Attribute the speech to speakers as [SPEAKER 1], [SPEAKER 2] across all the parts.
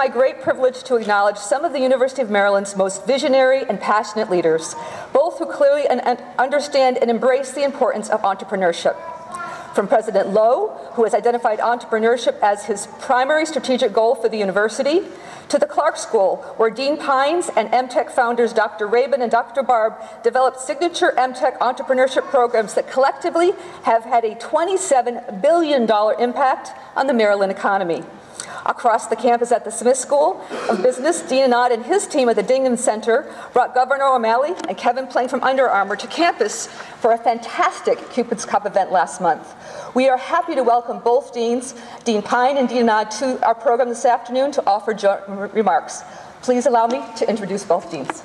[SPEAKER 1] my great privilege to acknowledge some of the University of Maryland's most visionary and passionate leaders, both who clearly understand and embrace the importance of entrepreneurship. From President Lowe, who has identified entrepreneurship as his primary strategic goal for the university, to the Clark School, where Dean Pines and MTech founders Dr. Rabin and Dr. Barb developed signature MTech entrepreneurship programs that collectively have had a $27 billion impact on the Maryland economy. Across the campus at the Smith School of Business, Dean Anand and his team at the Dingham Center brought Governor O'Malley and Kevin Plank from Under Armour to campus for a fantastic Cupid's Cup event last month. We are happy to welcome both deans, Dean Pine and Dean Anand, to our program this afternoon to offer joint remarks. Please allow me to introduce both deans.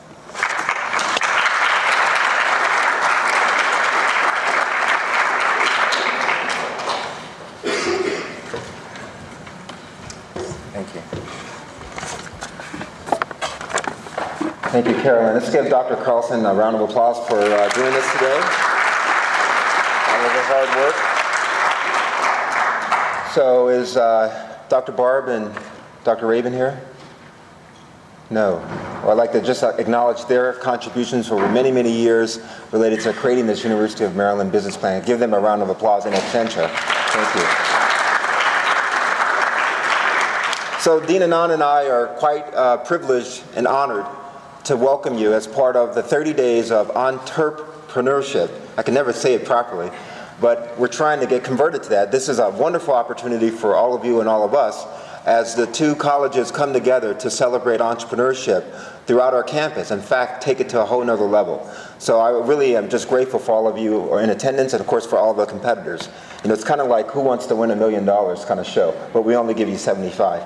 [SPEAKER 2] Thank you, Carolyn. Let's give Dr. Carlson a round of applause for doing this today. All of her hard work. So is Dr. Barb and Dr. Rabin here? No. Well, I'd like to just acknowledge their contributions over many, many years related to creating this University of Maryland business plan. Give them a round of applause in absentia. Thank you. So Dean Anand and I are quite privileged and honored to welcome you as part of the 30 days of entrepreneurship. I can never say it properly, but we're trying to get converted to that. This is a wonderful opportunity for all of you and all of us as the two colleges come together to celebrate entrepreneurship throughout our campus. In fact, take it to a whole nother level. So I really am just grateful for all of you who are in attendance and of course for all the competitors. You know, it's kind of like Who Wants to Win $1 Million kind of show, but we only give you 75.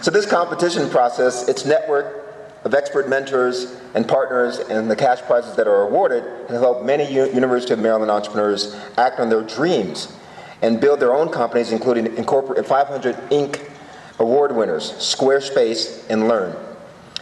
[SPEAKER 2] So this competition process, its network of expert mentors and partners and the cash prizes that are awarded have helped many University of Maryland entrepreneurs act on their dreams and build their own companies, including 500 Inc. award winners, Squarespace, and Learn.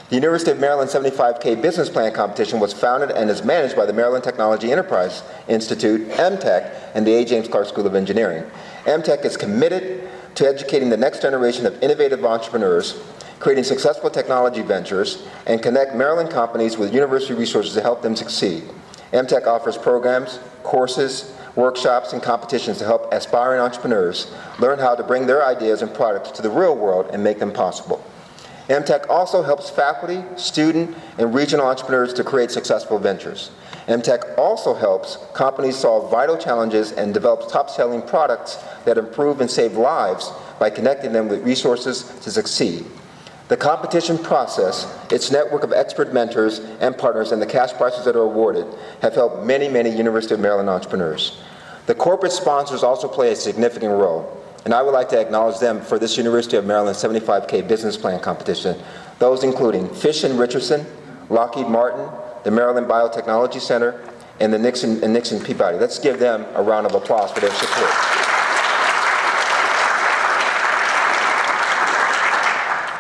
[SPEAKER 2] The University of Maryland 75K Business Plan Competition was founded and is managed by the Maryland Technology Enterprise Institute, MTech, and the A. James Clark School of Engineering. MTech is committed to educating the next generation of innovative entrepreneurs, creating successful technology ventures, and connect Maryland companies with university resources to help them succeed. MTech offers programs, courses, workshops, and competitions to help aspiring entrepreneurs learn how to bring their ideas and products to the real world and make them possible. MTech also helps faculty, student, and regional entrepreneurs to create successful ventures. MTech also helps companies solve vital challenges and develops top-selling products that improve and save lives by connecting them with resources to succeed. The competition process, its network of expert mentors and partners, and the cash prizes that are awarded have helped many, many University of Maryland entrepreneurs. The corporate sponsors also play a significant role, and I would like to acknowledge them for this University of Maryland 75K Business Plan Competition, those including Fish and Richardson, Lockheed Martin, the Maryland Biotechnology Center, and the Nixon Peabody. Let's give them a round of applause for their support.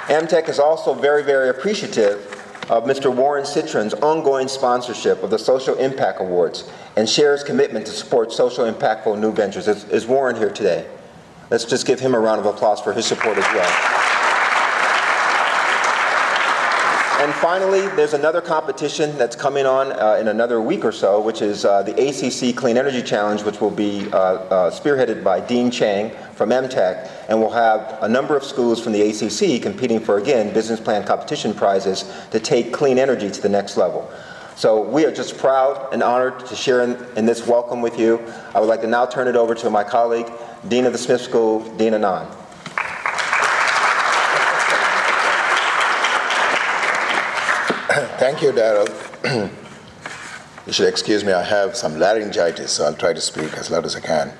[SPEAKER 2] MTech is also very, very appreciative of Mr. Warren Citron's ongoing sponsorship of the Social Impact Awards and shares commitment to support social impactful new ventures. Is Warren here today? Let's just give him a round of applause for his support as well. And finally, there's another competition that's coming on in another week or so, which is the ACC Clean Energy Challenge, which will be spearheaded by Dean Chang from MTech, and we'll have a number of schools from the ACC competing for, again, business plan competition prizes to take clean energy to the next level. So we are just proud and honored to share in this welcome with you. I would like to now turn it over to my colleague, Dean of the Smith School, Dean Anand.
[SPEAKER 3] Thank you, Daryl. You should excuse me, I have some laryngitis, so I'll try to speak as loud as I can.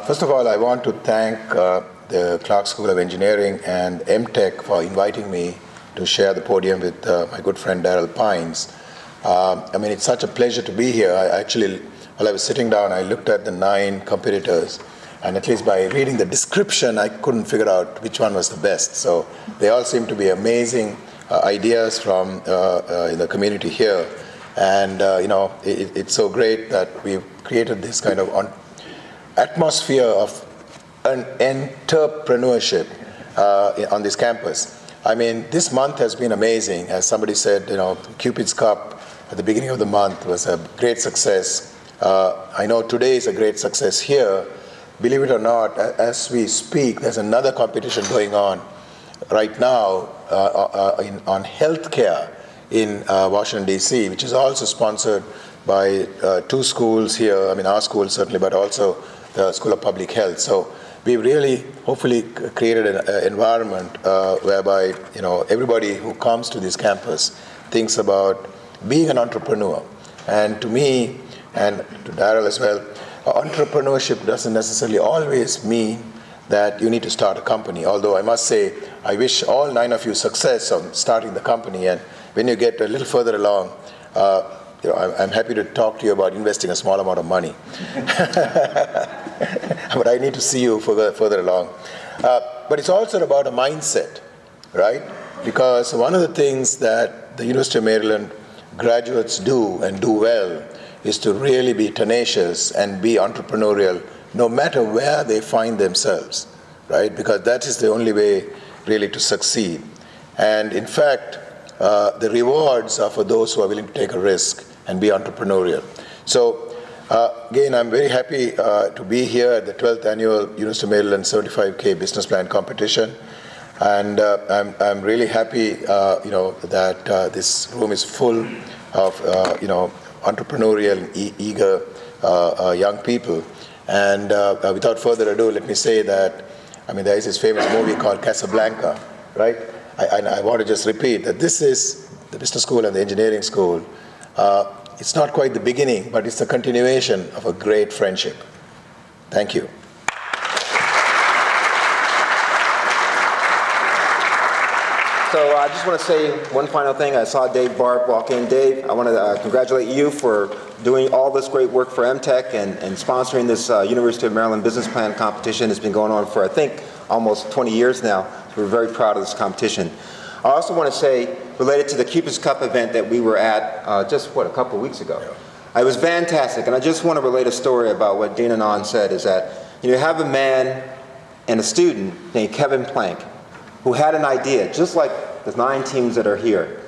[SPEAKER 3] First of all, I want to thank the Clark School of Engineering and MTech for inviting me to share the podium with my good friend Daryl Pines. I mean, it's such a pleasure to be here. I actually, while I was sitting down, I looked at the 9 competitors, and at least by reading the description, I couldn't figure out which one was the best. So they all seem to be amazing ideas from the community here. And you know, it's so great that we've created this kind of atmosphere of an entrepreneurship on this campus. I mean, this month has been amazing. As somebody said, Cupid's Cup at the beginning of the month was a great success. I know today is a great success here. Believe it or not, as we speak, there's another competition going on right now on healthcare in Washington, D.C., which is also sponsored by 2 schools here. I mean, our school certainly, but also the School of Public Health. So we've really, hopefully, created an environment whereby everybody who comes to this campus thinks about being an entrepreneur. And to me, and to Daryl as well, entrepreneurship doesn't necessarily always mean that you need to start a company. Although I must say, I wish all 9 of you success on starting the company. And when you get a little further along, I'm happy to talk to you about investing a small amount of money. But I need to see you further along. But it's also about a mindset, right? Because one of the things that the University of Maryland graduates do and do well is to really be tenacious and be entrepreneurial no matter where they find themselves, right? Because that is the only way really to succeed. And in fact, the rewards are for those who are willing to take a risk and be entrepreneurial. So again, I'm very happy to be here at the 12th Annual University of Maryland 75K Business Plan Competition. And I'm really happy that this room is full of entrepreneurial, eager young people. And without further ado, let me say that, there is this famous movie called Casablanca, right? I want to just repeat that this is the business school and the engineering school. It's not quite the beginning, but it's the continuation of a great friendship. Thank you.
[SPEAKER 2] So I just want to say one final thing. I saw Dave Barb walk in. Dave, I want to congratulate you for doing all this great work for MTech and sponsoring this University of Maryland Business Plan competition. It's been going on for, I think, almost 20 years now. So we're very proud of this competition. I also want to say, related to the Cupid's Cup event that we were at just, a couple of weeks ago. It was fantastic, and I just want to relate a story about what Dean Anand said, is that you have a man and a student named Kevin Plank who had an idea, just like the 9 teams that are here.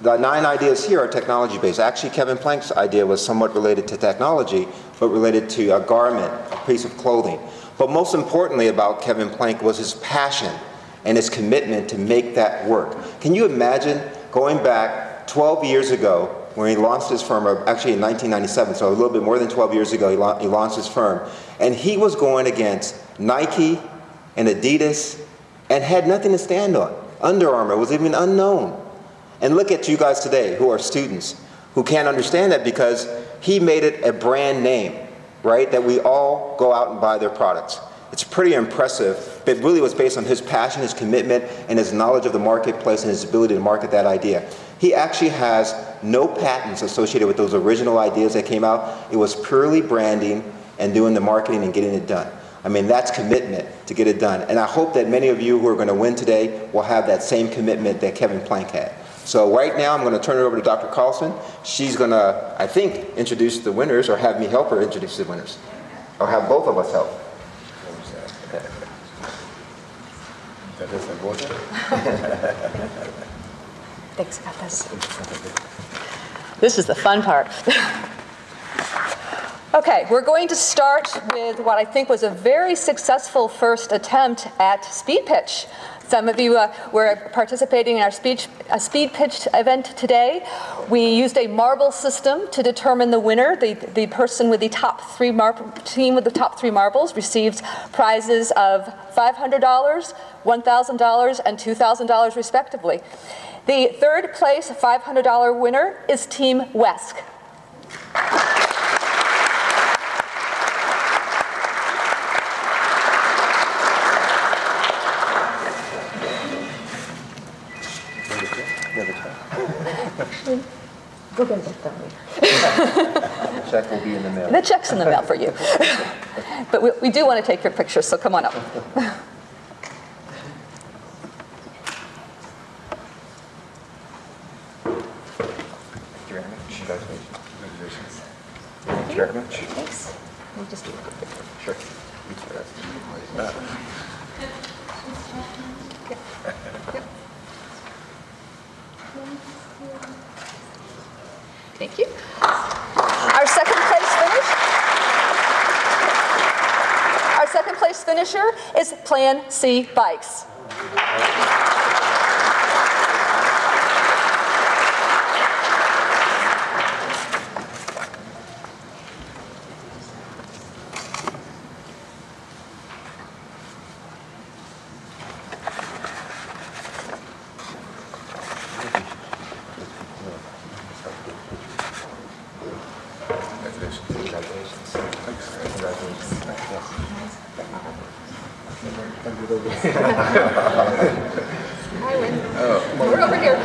[SPEAKER 2] The 9 ideas here are technology-based. Actually, Kevin Plank's idea was somewhat related to technology, but related to a garment, a piece of clothing. But most importantly about Kevin Plank was his passion and his commitment to make that work. Can you imagine going back 12 years ago when he launched his firm, or actually in 1997, so a little bit more than 12 years ago, he launched his firm, and he was going against Nike and Adidas and had nothing to stand on. Under Armour was even unknown. And look at you guys today who are students who can't understand that because he made it a brand name, right? That we all go out and buy their products. It's pretty impressive, but it really was based on his passion, his commitment, and his knowledge of the marketplace and his ability to market that idea. He actually has no patents associated with those original ideas that came out. It was purely branding and doing the marketing and getting it done. That's commitment to get it done. And I hope that many of you who are going to win today will have that same commitment that Kevin Plank had. So right now, I'm going to turn it over to Dr. Carlson. She's going to, I think, introduce the winners, or have me help her introduce the winners. Or have both of us help.
[SPEAKER 1] Thanks about this. This is the fun part. Okay, we're going to start with what I think was a very successful first attempt at speed pitch. Some of you were participating in our speed pitch event today. We used a marble system to determine the winner. The person with the team with the top 3 marbles receives prizes of $500, $1,000, and $2,000 respectively. The third place $500 winner is Team Wesk. Go get it done later.
[SPEAKER 2] The check will be in the mail.
[SPEAKER 1] The check's in the mail for you. But we do want to take your picture, so come on up.
[SPEAKER 2] Thank you very much. Congratulations. Thank you very much.
[SPEAKER 1] Thanks. We'll just do a quick picture.
[SPEAKER 2] Sure.
[SPEAKER 1] Thank you. Our second place finisher is Plan C Bikes.
[SPEAKER 4] Hi, Lynn. We're over here.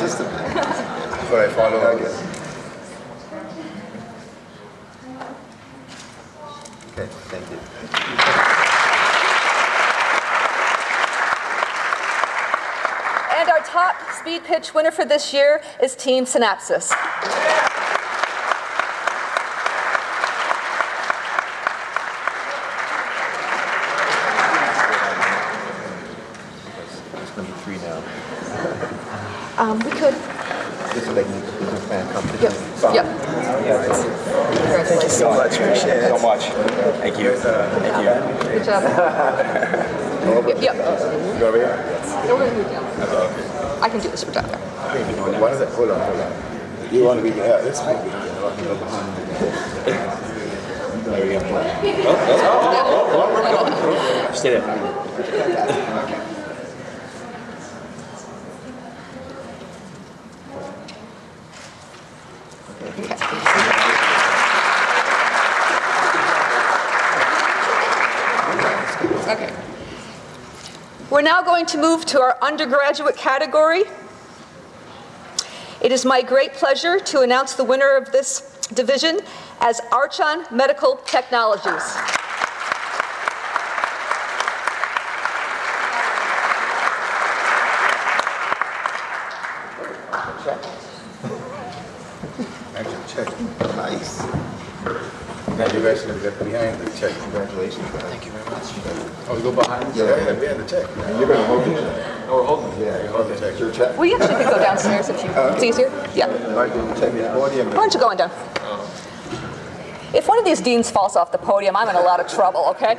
[SPEAKER 3] Just a bit. Before I follow, I guess.
[SPEAKER 2] Okay, thank you.
[SPEAKER 1] And our top speed pitch winner for this year is Team Synapsis. We could.
[SPEAKER 2] This is like business fan competition.
[SPEAKER 1] Yep.
[SPEAKER 2] Thank you so much. Appreciate it so much. Thank you. Thank you.
[SPEAKER 1] Good job. Yep.
[SPEAKER 3] Go over here.
[SPEAKER 1] We're going to move down. I can do this for down there.
[SPEAKER 3] What is it? Hold on. You want to be there? This way. There we go.
[SPEAKER 5] Stay there.
[SPEAKER 1] Okay. We're now going to move to our undergraduate category. It is my great pleasure to announce the winner of this division as Archon Medical Technologies.
[SPEAKER 3] Check. Nice. Congratulations. Get behind the check.
[SPEAKER 2] Congratulations. Thank you very much.
[SPEAKER 3] Oh, we go behind? Yeah, behind the check.
[SPEAKER 2] You're going to hold it?
[SPEAKER 3] Oh, we're holding it. Yeah, you're holding the check.
[SPEAKER 2] Your check?
[SPEAKER 1] We actually could go downstairs if it's easier. Yeah.
[SPEAKER 2] Right, check the podium.
[SPEAKER 1] Why don't you go on down? If one of these deans falls off the podium, I'm in a lot of trouble, okay?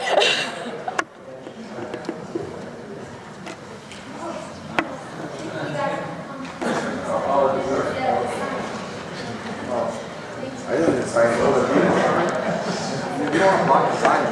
[SPEAKER 3] I didn't sign it. You don't want to sign it.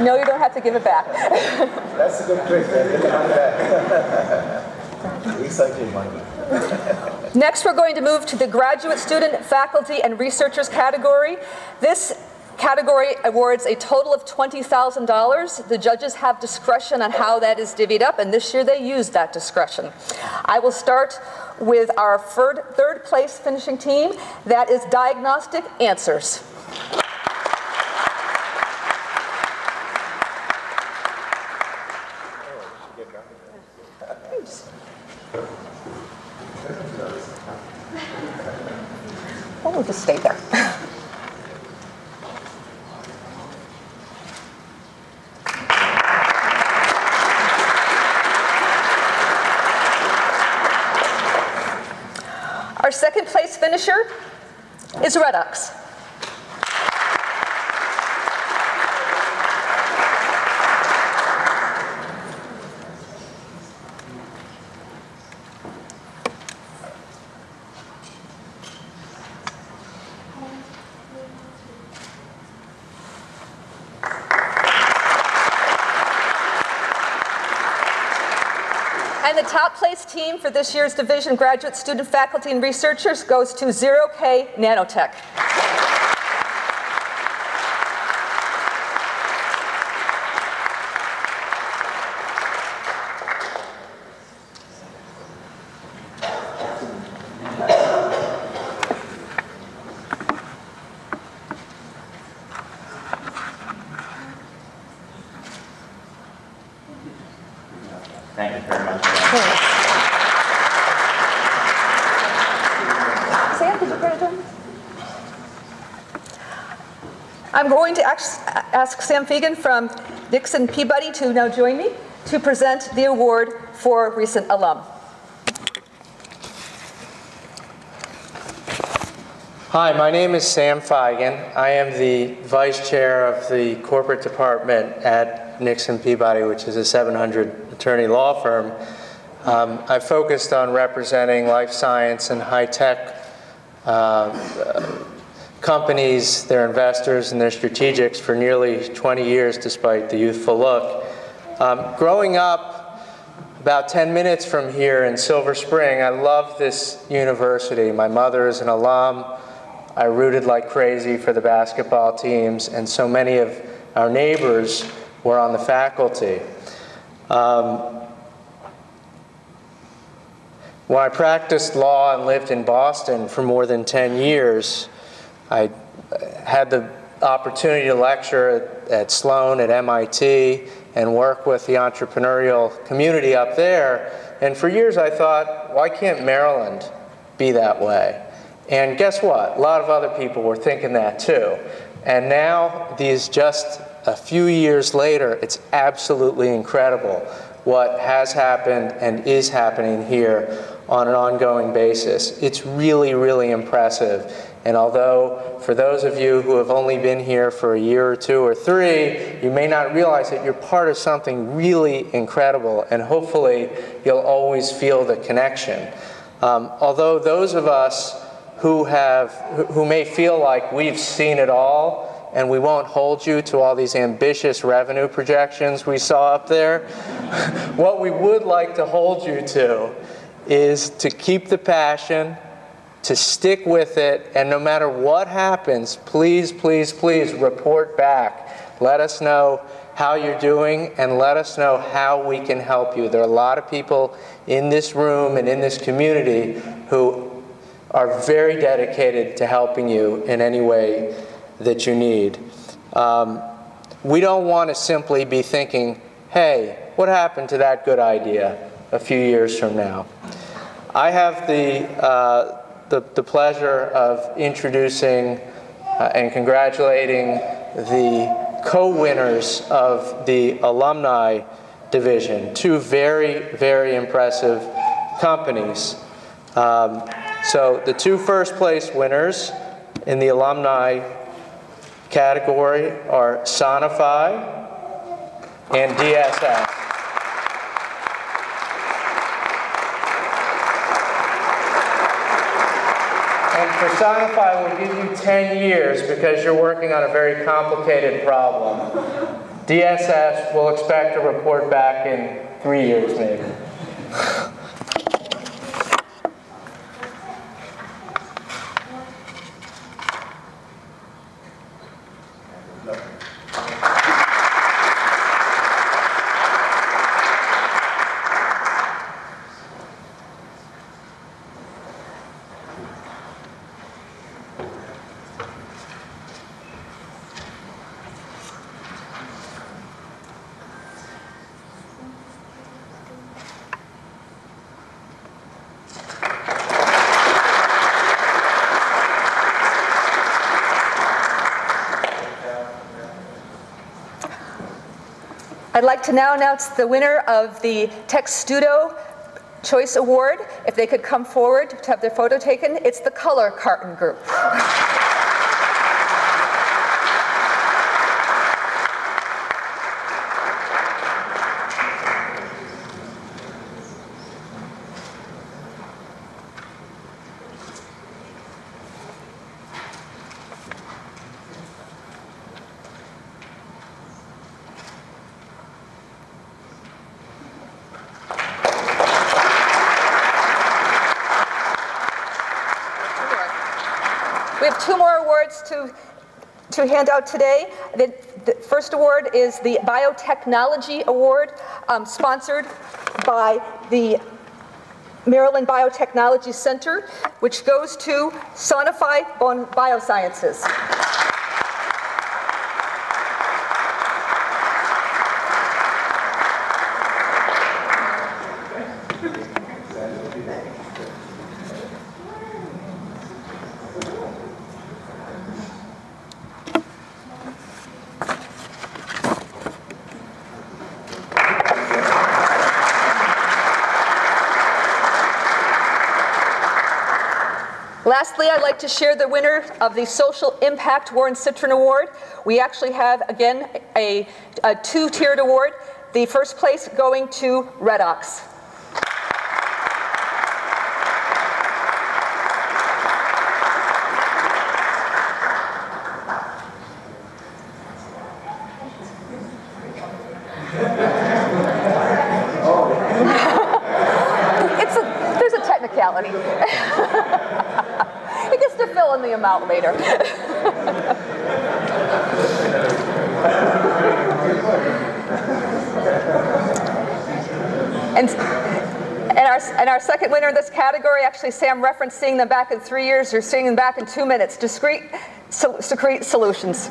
[SPEAKER 1] No, you don't have to give it back.
[SPEAKER 3] That's a good trick. Recycling money.
[SPEAKER 1] Next, we're going to move to the graduate student, faculty, and researchers category. This category awards a total of $20,000. The judges have discretion on how that is divvied up, and this year they used that discretion. I will start with our third place finishing team. That is Diagnostic Answers. Well, we'll just stay there. Our second place finisher is Redox. And the top place team for this year's division, graduate student, faculty, and researchers, goes to 0K Nanotech. I'm going to ask Sam Fegan from Nixon Peabody to now join me to present the award for recent alum.
[SPEAKER 5] Hi, my name is Sam Fegan. I am the Vice Chair of the Corporate Department at Nixon Peabody, which is a 700 attorney law firm. I focused on representing life science and high-tech companies, their investors, and their strategics for nearly 20 years, despite the youthful look. Growing up about 10 minutes from here in Silver Spring, I love this university. My mother is an alum. I rooted like crazy for the basketball teams, and so many of our neighbors were on the faculty. When I practiced law and lived in Boston for more than 10 years, I had the opportunity to lecture at Sloan, at MIT, and work with the entrepreneurial community up there. And for years I thought, why can't Maryland be that way? And guess what? A lot of other people were thinking that too. And now, just a few years later, it's absolutely incredible what has happened and is happening here on an ongoing basis. It's really, really impressive. And although for those of you who have only been here for a year or two or three, you may not realize that you're part of something really incredible, and hopefully you'll always feel the connection. Although those of us who may feel like we've seen it all, and we won't hold you to all these ambitious revenue projections we saw up there, what we would like to hold you to is to keep the passion, to stick with it, and no matter what happens, please, please, please report back. Let us know how you're doing, and let us know how we can help you. There are a lot of people in this room and in this community who are very dedicated to helping you in any way that you need. We don't want to simply be thinking, hey, what happened to that good idea a few years from now? I have the pleasure of introducing and congratulating the co-winners of the alumni division, two very, very impressive companies. So the two first place winners in the alumni category are Sonify and DSS. And for Sonify, we'll give you 10 years because you're working on a very complicated problem. DSS, we'll expect a report back in 3 years maybe.
[SPEAKER 1] I'd like to now announce the winner of the Textudo Choice Award. If they could come forward to have their photo taken, it's the Color Carton Group. We have two more awards to hand out today. The first award is the Biotechnology Award, sponsored by the Maryland Biotechnology Center, which goes to Sonify Biosciences. Lastly, I'd like to share the winner of the Social Impact Warren Citrin Award. We actually have, again, a two-tiered award. The first place going to Redox. There's a technicality. It gets to fill in the amount later. And our second winner in this category, actually Sam referenced seeing them back in 3 years, or seeing them back in 2 minutes. Discrete Solutions.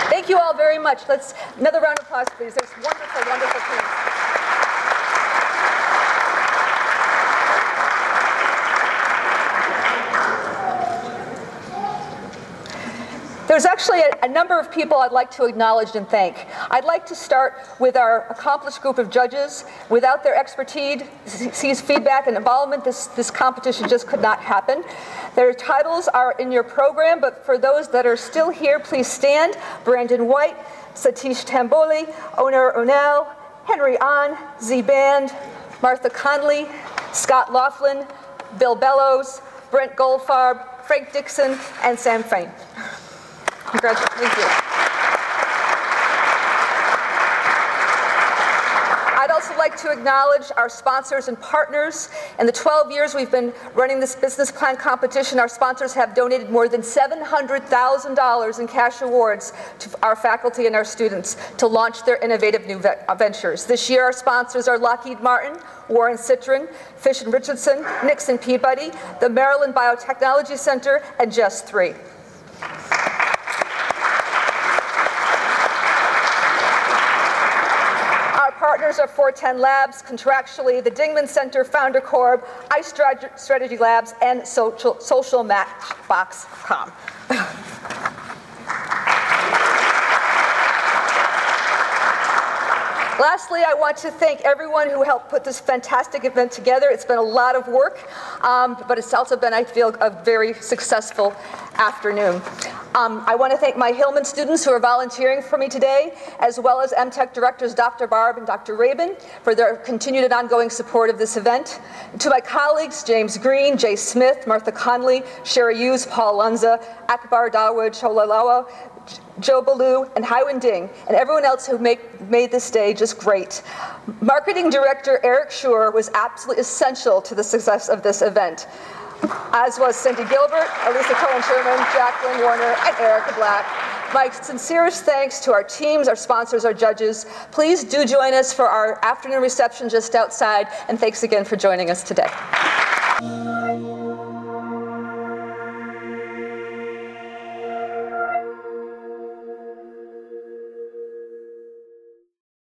[SPEAKER 1] Thank you all very much. Let's another round of applause, please. There's wonderful, wonderful teams. There's actually a number of people I'd like to acknowledge and thank. I'd like to start with our accomplished group of judges. Without their expertise, feedback, and involvement, this competition just could not happen. Their titles are in your program, but for those that are still here, please stand. Brandon White, Satish Tamboli, Oner Onel, Henry Ahn, Z Band, Martha Conley, Scott Laughlin, Bill Bellows, Brent Goldfarb, Frank Dixon, and Sam Fain. Congratulations. Thank you. I'd also like to acknowledge our sponsors and partners. In the 12 years we've been running this business plan competition, our sponsors have donated more than $700,000 in cash awards to our faculty and our students to launch their innovative new ventures. This year our sponsors are Lockheed Martin, Warren Citrin, Fish & Richardson, Nixon Peabody, the Maryland Biotechnology Center, and Just 3. Partners are 410 Labs, contractually, the Dingman Center, Founder Corp, ICE Strategy Labs, and Social Matchbox.com. Lastly, I want to thank everyone who helped put this fantastic event together. It's been a lot of work, but it's also been, I feel, a very successful afternoon. I want to thank my Hillman students who are volunteering for me today, as well as MTech directors Dr. Barb and Dr. Rabin for their continued and ongoing support of this event. And to my colleagues, James Green, Jay Smith, Martha Conley, Sherry Hughes, Paul Lunza, Akbar Dawood, Cholalawa, Joe Ballou, and Haiwen Ding, and everyone else who made this day just great. Marketing Director Eric Schur was absolutely essential to the success of this event, as was Cindy Gilbert, Elisa Cohen-Sherman, Jacqueline Warner, and Erica Black. My sincerest thanks to our teams, our sponsors, our judges. Please do join us for our afternoon reception just outside, and thanks again for joining us today.